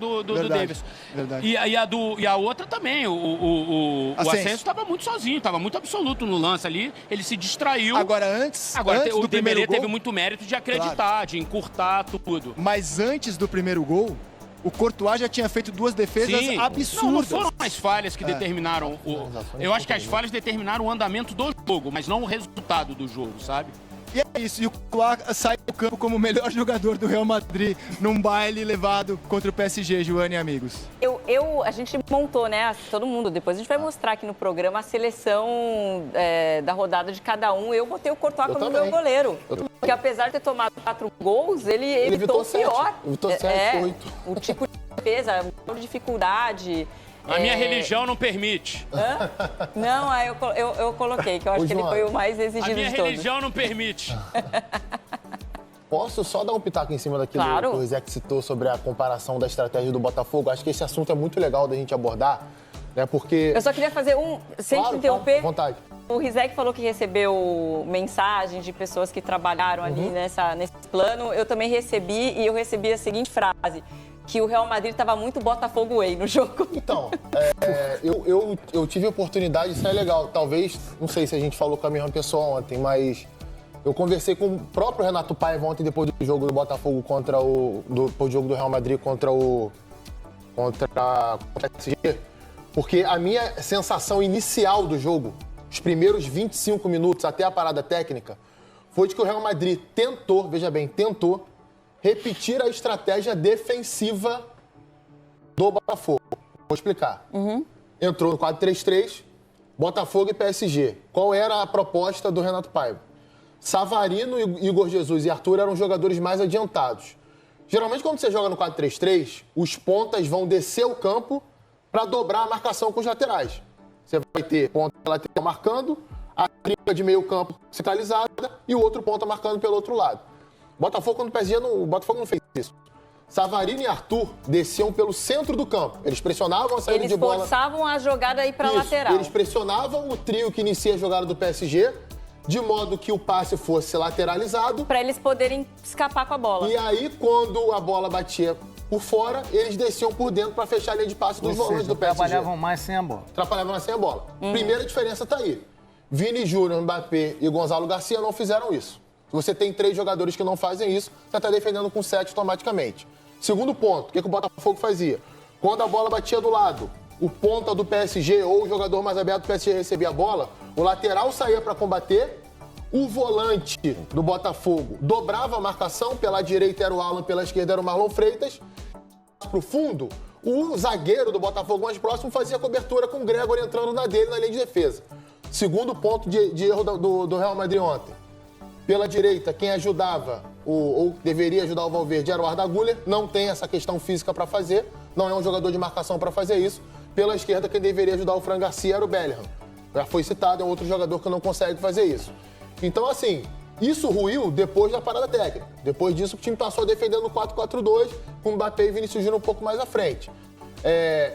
do Davis. Verdade. E a outra também, o Asensio estava muito sozinho, estava muito absoluto no lance ali, ele se distraiu. Agora, o Dembélé teve muito mérito de acreditar, de encurtar tudo. Mas antes do primeiro gol, o Courtois já tinha feito 2 defesas absurdas. Não foram as falhas que determinaram eu acho que as falhas determinaram o andamento do jogo, mas não o resultado do jogo, sabe? E é isso, e o Courtois sai do campo como o melhor jogador do Real Madrid num baile levado contra o PSG, Joana e amigos. A gente montou, né, todo mundo, depois a gente vai mostrar aqui no programa a seleção da rodada de cada um. Eu botei o Courtois como meu goleiro, porque apesar de ter tomado 4 gols, ele evitou o pior. Evitou 7, 8. O tipo de defesa, a dificuldade... A minha religião não permite. Hã? Não, eu coloquei, que eu acho que ele foi o mais exigido de todos. A minha religião não permite. Posso só dar um pitaco em cima daquilo Claro. que o Rizek citou sobre a comparação da estratégia do Botafogo? Acho que esse assunto é muito legal da gente abordar, né? Porque... Eu só queria fazer sem te interromper. À vontade. O Rizek falou que recebeu mensagens de pessoas que trabalharam ali nesse plano. Eu também recebi, e eu recebi a seguinte frase: que o Real Madrid estava muito Botafogo Way no jogo. Então, eu tive a oportunidade, isso é legal. Talvez, não sei se a gente falou com a mesma pessoa ontem, mas eu conversei com o próprio Renato Paiva ontem, depois do jogo do Botafogo depois do jogo do Real Madrid contra o PSG, porque a minha sensação inicial do jogo, os primeiros 25 minutos até a parada técnica, foi de que o Real Madrid tentou, veja bem, tentou repetir a estratégia defensiva do Botafogo. Vou explicar. Entrou no 4-3-3, Botafogo e PSG. Qual era a proposta do Renato Paiva? Savarino, Igor Jesus e Arthur eram jogadores mais adiantados. Geralmente, quando você joga no 4-3-3, os pontas vão descer o campo para dobrar a marcação com os laterais. Você vai ter ponta lateral marcando, a trinca de meio campo centralizada e o outro ponta marcando pelo outro lado. Botafogo, quando o PSG, o Botafogo não fez isso. Savarino e Arthur desciam pelo centro do campo. Eles pressionavam a saída de bola. Eles forçavam a jogada aí para a lateral. Eles pressionavam o trio que inicia a jogada do PSG, de modo que o passe fosse lateralizado. Para eles poderem escapar com a bola. E aí, quando a bola batia por fora, eles desciam por dentro para fechar a linha de passe dos volantes do PSG. Trabalhavam mais sem a bola. Trabalhavam mais sem a bola. Primeira diferença está aí. Vini Júnior, Mbappé e Gonzalo Garcia não fizeram isso. Se você tem 3 jogadores que não fazem isso, você está defendendo com 7 automaticamente. Segundo ponto, o que o Botafogo fazia? Quando a bola batia do lado, o ponta do PSG ou o jogador mais aberto do PSG recebia a bola, o lateral saía para combater, o volante do Botafogo dobrava a marcação, pela direita era o Alan, pela esquerda era o Marlon Freitas. Para o fundo, o zagueiro do Botafogo mais próximo fazia cobertura com o Gregor entrando na dele na linha de defesa. Segundo ponto de erro do Real Madrid ontem. Pela direita, quem ajudava, ou deveria ajudar o Valverde, era o Arda Güler. Não tem essa questão física para fazer, não é um jogador de marcação para fazer isso. Pela esquerda, quem deveria ajudar o Fran Garcia era o Bellingham. Já foi citado, é outro jogador que não consegue fazer isso. Então, assim, isso ruiu depois da parada técnica. Depois disso, o time passou defendendo no 4-4-2, com o Mbappé e Vinícius Júnior um pouco mais à frente.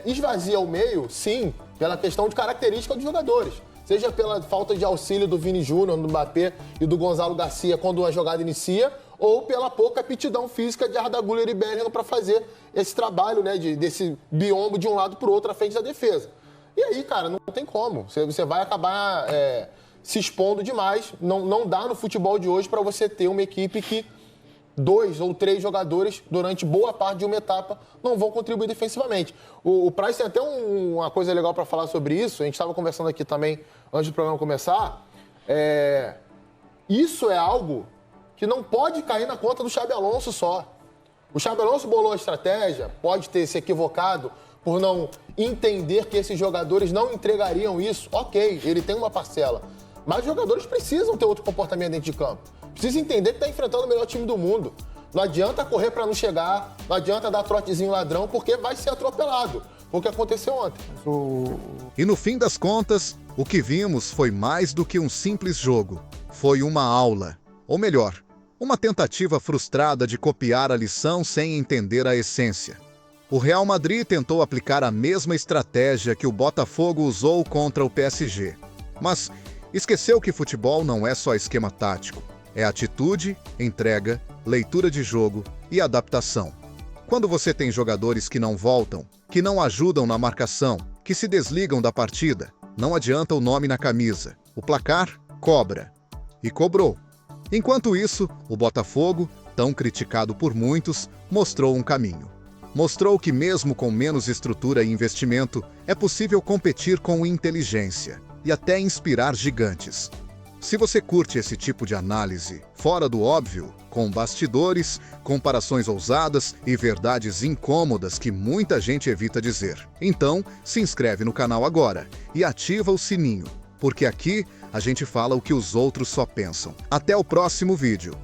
Esvazia o meio, sim, pela questão de característica dos jogadores. Seja pela falta de auxílio do Vini Júnior, do Mbappé e do Gonzalo Garcia quando a jogada inicia, ou pela pouca aptidão física de Arda Güler e Bellingham para fazer esse trabalho, né, desse biombo de um lado para o outro à frente da defesa. E aí, cara, não tem como. Você vai acabar se expondo demais. Não dá no futebol de hoje para você ter uma equipe que 2 ou 3 jogadores, durante boa parte de uma etapa, não vão contribuir defensivamente. O Price tem até uma coisa legal para falar sobre isso. A gente estava conversando aqui também, antes do programa começar. Isso é algo que não pode cair na conta do Xabi Alonso só. O Xabi Alonso bolou a estratégia, pode ter se equivocado por não entender que esses jogadores não entregariam isso. Ok, ele tem uma parcela. Mas os jogadores precisam ter outro comportamento dentro de campo. Precisa entender que está enfrentando o melhor time do mundo. Não adianta correr para não chegar, não adianta dar trotezinho ladrão, porque vai ser atropelado. Foi o que aconteceu ontem. E no fim das contas, o que vimos foi mais do que um simples jogo. Foi uma aula. Ou melhor, uma tentativa frustrada de copiar a lição sem entender a essência. O Real Madrid tentou aplicar a mesma estratégia que o Botafogo usou contra o PSG. Mas esqueceu que futebol não é só esquema tático. É atitude, entrega, leitura de jogo e adaptação. Quando você tem jogadores que não voltam, que não ajudam na marcação, que se desligam da partida, não adianta o nome na camisa. O placar cobra. E cobrou. Enquanto isso, o Botafogo, tão criticado por muitos, mostrou um caminho. Mostrou que mesmo com menos estrutura e investimento, é possível competir com inteligência e até inspirar gigantes. Se você curte esse tipo de análise, fora do óbvio, com bastidores, comparações ousadas e verdades incômodas que muita gente evita dizer, então se inscreve no canal agora e ativa o sininho, porque aqui a gente fala o que os outros só pensam. Até o próximo vídeo.